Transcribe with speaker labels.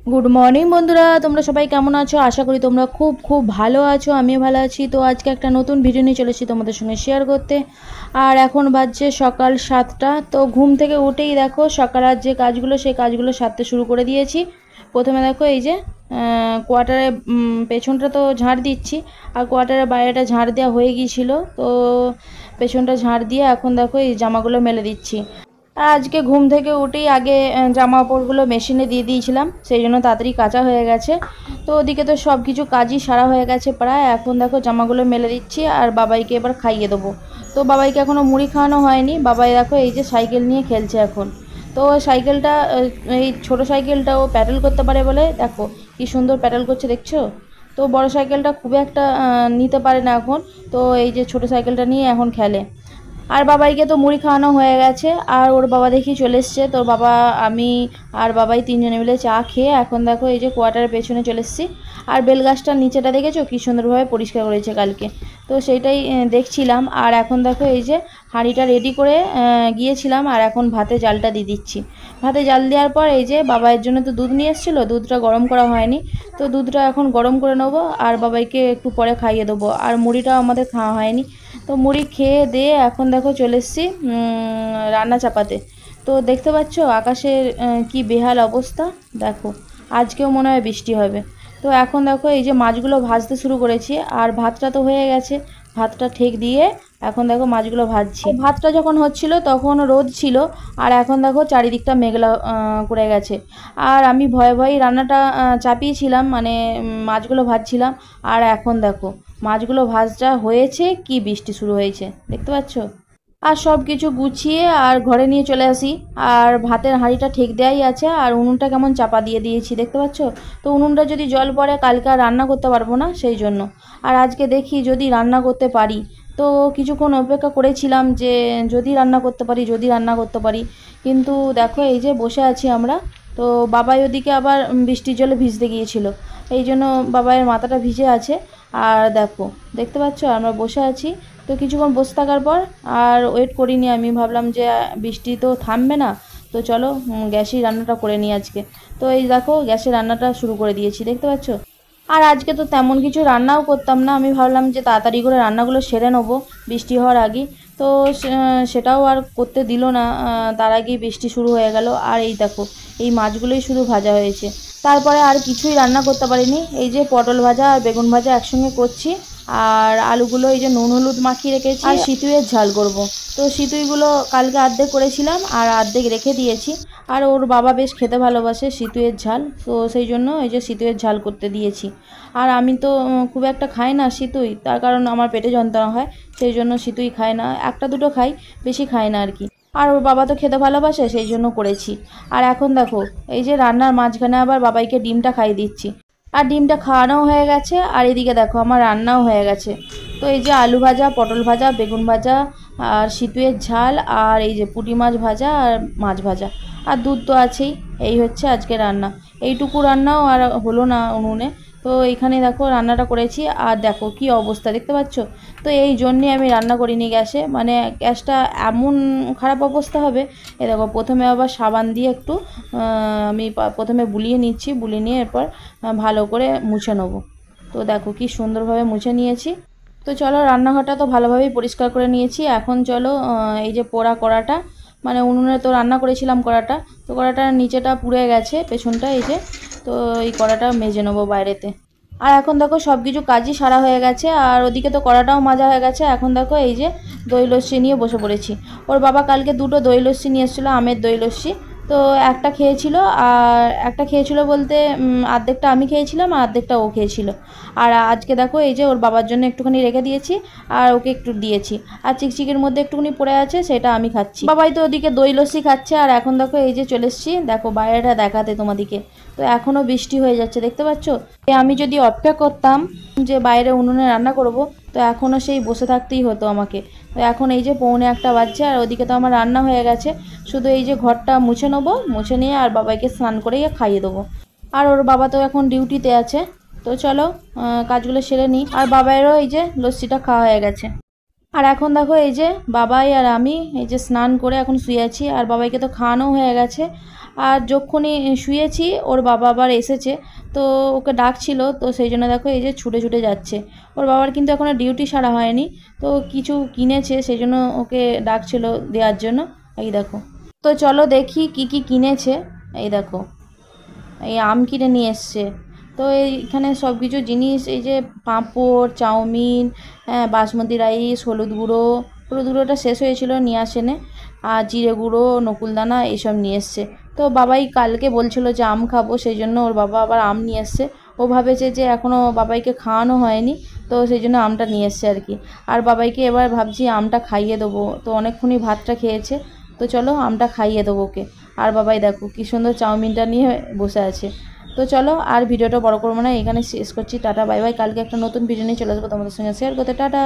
Speaker 1: Good morning বন্ধুরা, তোমরা সবাই কেমন আছো? আশা করি তোমরা খুব খুব ভালো আছো। আমিও ভালো আছি। তো আজকে একটা নতুন ভিডিও নিয়ে চলেছি তোমাদের সঙ্গে শেয়ার করতে। আর এখন বাজছে সকাল 7টা। তো ঘুম থেকে উঠেই দেখো সকালের যে কাজগুলো সেই কাজগুলো সারতে শুরু করে দিয়েছি। প্রথমে দেখো এই যে কোয়ার্টারে পেছনটা তো ঝাড় দিচ্ছি, আর কোয়ার্টারের বাইরেটা ঝাড় দেওয়া হয়ে গিয়েছিলো। তো পেছনটা ঝাড় দিয়ে এখন দেখো এই জামাগুলো মেলে দিচ্ছি। আর আজকে ঘুম থেকে উঠেই আগে জামা কাপড়গুলো মেশিনে দিয়ে দিয়েছিলাম, সেই জন্য তাড়াতাড়ি কাচা হয়ে গেছে। তো ওদিকে তো সব কিছু কাজই সারা হয়ে গেছে প্রায়। এখন দেখো জামাগুলো মেলে দিচ্ছি আর বাবাইকে এবার খাইয়ে দেবো। তো বাবাইকে এখনও মুড়ি খাওয়ানো হয়নি। বাবাই দেখো এই যে সাইকেল নিয়ে খেলছে এখন। তো সাইকেলটা এই ছোট সাইকেলটা ও প্যাডেল করতে পারে বলে দেখো কি সুন্দর প্যাডেল করছে, দেখছো? তো বড় সাইকেলটা খুব একটা নিতে পারে না এখন। তো এই যে ছোট সাইকেলটা নিয়ে এখন খেলে। আর বাবাইকে তো মুড়ি খাওয়ানো হয়ে গেছে, আর ওর বাবা দেখি চলে এসছে। তো বাবা, আমি আর বাবাই তিনজনে মিলে চা খেয়ে এখন দেখো এই যে কোয়ার্টারের পেছনে চলে এসেছি। আর বেলগাছটার নিচেটা দেখেছো কী সুন্দরভাবে পরিষ্কার করেছে কালকে, তো সেইটাই দেখছিলাম। আর এখন দেখো এই যে হাঁড়িটা রেডি করে গিয়েছিলাম, আর এখন ভাতে জালটা দিয়ে দিচ্ছি। ভাতে জাল দেওয়ার পর এই যে বাবাইয়ের জন্য তো দুধ নিয়ে এসেছিলো, দুধটা গরম করা হয়নি। তো দুধটা এখন গরম করে নেবো আর বাবাইকে একটু পরে খাইয়ে দেবো। আর মুড়িটাও আমাদের খাওয়া হয়নি। তো মুড়ি খেয়ে দিয়ে এখন দেখো চলে এসেছি রান্না চাপাতে। তো দেখতে পাচ্ছ আকাশের কি বেহাল অবস্থা, দেখো আজকেও মনে হয় বৃষ্টি হবে। তো এখন দেখো এই যে মাছগুলো ভাজতে শুরু করেছি, আর ভাতটা তো হয়ে গেছে। ভাতটা ঠেক দিয়ে এখন দেখো মাছগুলো ভাজছি। ভাতটা যখন হচ্ছিল তখন রোদ ছিল, আর এখন দেখো চারিদিকটা মেঘলা করে গেছে। আর আমি ভয়ে ভয়েই রান্নাটা চাপিয়েছিলাম, মানে মাছগুলো ভাজছিলাম। আর এখন দেখো মাছগুলো ভাজা হয়েছে কি বৃষ্টি শুরু হয়েছে, দেখতে পাচ্ছ? আর সব কিছু গুছিয়ে আর ঘরে নিয়ে চলে আসি। আর ভাতের হাঁড়িটা ঠেক দেওয়াই আছে, আর উনুনটা কেমন চাপা দিয়ে দিয়েছি, দেখতে পাচ্ছ? তো উনুনটা যদি জল পড়ে কালকে আর রান্না করতে পারবো না, সেই জন্য। আর আজকে দেখি যদি রান্না করতে পারি। তো কিছুক্ষণ অপেক্ষা করেছিলাম যে যদি রান্না করতে পারি, যদি রান্না করতে পারি। কিন্তু দেখো এই যে বসে আছি আমরা। তো বাবাই ওদিকে আবার বৃষ্টির জলে ভিজতে গিয়েছিল, এই জন্য বাবাইয়ের মাথাটা ভিজে আছে। আর দেখো, দেখতে পাচ্ছ আমরা বসে আছি। তো কিছুক্ষণ বসে থাকার পর আর ওয়েট করিনি, আমি ভাবলাম যে বৃষ্টি তো থামবে না। তো চলো গ্যাসেই রান্নাটা করে নিই আজকে। তো এই দেখো গ্যাসে রান্নাটা শুরু করে দিয়েছি, দেখতে পাচ্ছ? আর আজকে তো তেমন কিছু রান্নাও করতাম না, আমি ভাবলাম যে তাড়াতাড়ি করে রান্নাগুলো সেরে নেবো বৃষ্টি হওয়ার আগেই। তো সেটাও আর করতে দিল না, তার আগেই বৃষ্টি শুরু হয়ে গেল। আর এই দেখো এই মাছগুলোই শুধু ভাজা হয়েছে, তারপরে আর কিছুই রান্না করতে পারিনি। এই যে পটল ভাজা আর বেগুন ভাজা একসঙ্গে করছি। আর আলুগুলো এই যে নুন হলুদ মাখিয়ে রেখেছি, আর সিতুইয়ের ঝাল করব। তো সিতুইগুলো কালকে অর্ধেক করেছিলাম আর অর্ধেক রেখে দিয়েছি। আর ওর বাবা বেশ খেতে ভালোবাসে সিতুইয়ের ঝাল, তো সেই জন্য এই যে সিতুইয়ের ঝাল করতে দিয়েছি। আর আমি তো খুব একটা খাই না সিতুই, তার কারণ আমার পেটে যন্ত্রণা হয়, সেই জন্য সিতুই খাই না, একটা দুটো খাই, বেশি খাই না আর কি। আর ওর বাবা তো খেতে ভালোবাসে, সেই জন্য করেছি। আর এখন দেখো এই যে রান্নার মাঝখানে আবার বাবাইকে ডিমটা খাইয়ে দিচ্ছি। আর ডিমটা খাওয়ানোও হয়ে গেছে, আর এদিকে দেখো আমার রান্নাও হয়ে গেছে। তো এই যে আলু ভাজা, পটল ভাজা, বেগুন ভাজা, আর সিতুয়ের ঝাল, আর এই যে পুঁটি মাছ ভাজা আর মাছ ভাজা, আর দুধ তো আছেই। এই হচ্ছে আজকে রান্না। এইটুকু রান্নাও আর হলো না উনুনে। তো এইখানে দেখো রান্নাটা করেছি, আর দেখো কি অবস্থা, দেখতে পাচ্ছ? তো এই জন্যে আমি রান্না করিনি গ্যাসে, মানে গ্যাসটা এমন খারাপ অবস্থা হবে। এ দেখো প্রথমে আবার সাবান দিয়ে একটু আমি প্রথমে বুলিয়ে নিচ্ছি, বুলিয়ে নিয়ে এরপর ভালো করে মুছে নেবো। তো দেখো কি সুন্দরভাবে মুছে নিয়েছি। তো চলো রান্নাঘরটা তো ভালোভাবেই পরিষ্কার করে নিয়েছি। এখন চলো এই যে পোড়া কড়াটা, মানে উনুনে তো রান্না করেছিলাম কড়াটা, তো কড়াটার নিচেটা পুড়ে গেছে, পেছনটা এই যে। তো এই কড়াটা মেজে নেবো বাইরেতে। আর এখন দেখো সব কিছু কাজই সারা হয়ে গেছে, আর ওদিকে তো কড়াটাও মাজা হয়ে গেছে। এখন দেখো এই যে দই লস্যি নিয়ে বসে পড়েছি। ওর বাবা কালকে দুটো দই লস্যি নিয়ে এসেছিলো, আমের দই লস্যি। তো একটা খেয়েছিল, আর একটা খেয়েছিল বলতে অর্ধেকটা আমি খেয়েছিলাম আর অর্ধেকটা ও খেয়েছিল। আর আজকে দেখো এই যে ওর বাবার জন্য একটুখানি রেখে দিয়েছি, আর ওকে একটু দিয়েছি। আর চিকচিকের মধ্যে একটুখানি পড়ে আছে, সেটা আমি খাচ্ছি। বাবাই তো ওদিকে দই লস্যি খাচ্ছে। আর এখন দেখো এই যে চলে এসেছি দেখো বাইরেটা দেখাতে তোমাদিকে। তো এখনও বৃষ্টি হয়ে যাচ্ছে, দেখতে পাচ্ছ? আমি যদি অপেক্ষা করতাম যে বাইরে উনুনে রান্না করব, তো এখনও সেই বসে থাকতেই হতো আমাকে। তো এখন এই যে 1:45 বাজছে, আর ওদিকে তো আমার রান্না হয়ে গেছে। শুধু এই যে ঘরটা মুছে নেবো, মুছে নিয়ে আর বাবাইকে স্নান করেই খাইয়ে দেবো। আর ওর বাবা তো এখন ডিউটিতে আছে। তো চলো কাজগুলো সেরে নিই। আর বাবাইয়েরও এই যে লস্যিটা খাওয়া হয়ে গেছে। আর এখন দেখো এই যে বাবাই আর আমি এই যে স্নান করে এখন শুয়ে আছি, আর বাবাইকে তো খাওয়ানো হয়ে গেছে। আর যখনই শুয়েছি ওর বাবা আবার এসেছে, তো ওকে ডাকছিল, তো সেই জন্য দেখো এই যে ছুটে ছুটে যাচ্ছে। ওর বাবার কিন্তু এখনও ডিউটি সারা হয়নি, তো কিছু কিনেছে সেই জন্য ওকে ডাকছিল দেওয়ার জন্য। এই দেখো, তো চলো দেখি কি কি কিনেছে। এই দেখো, এই আম কিনে নিয়ে এসছে। তো এইখানে সব কিছু জিনিস, এই যে পাঁপড়, চাউমিন, বাসমতি রাইস, হলুদ গুঁড়োটা শেষ হয়েছিল নিয়ে আসেনে, আর জিরে গুঁড়ো, নকুলদানা এইসব নিয়ে এসছে। তো বাবাই কালকে বলছিল যে আম খাবো, সেই জন্য ওর বাবা আবার আম নিয়ে এসছে। ও ভাবেছে যে এখনও বাবাইকে খাওয়ানো হয়নি, তো সেই জন্য আমটা নিয়ে এসছে আর কি। আর বাবাইকে এবার ভাবছি আমটা খাইয়ে দেবো, তো অনেকক্ষণই ভাতটা খেয়েছে, তো চলো আমটা খাইয়ে দেবো ওকে। আর বাবাই দেখো কী সুন্দর চাউমিনটা নিয়ে বসে আছে। তো চলো আর ভিডিওটা বড় করবো না, এখানে শেষ করছি। Tata bye bye. কালকে একটা নতুন ভিডিও নিয়ে চলে আসবো তোমাদের সঙ্গে শেয়ার করতে। টাটা।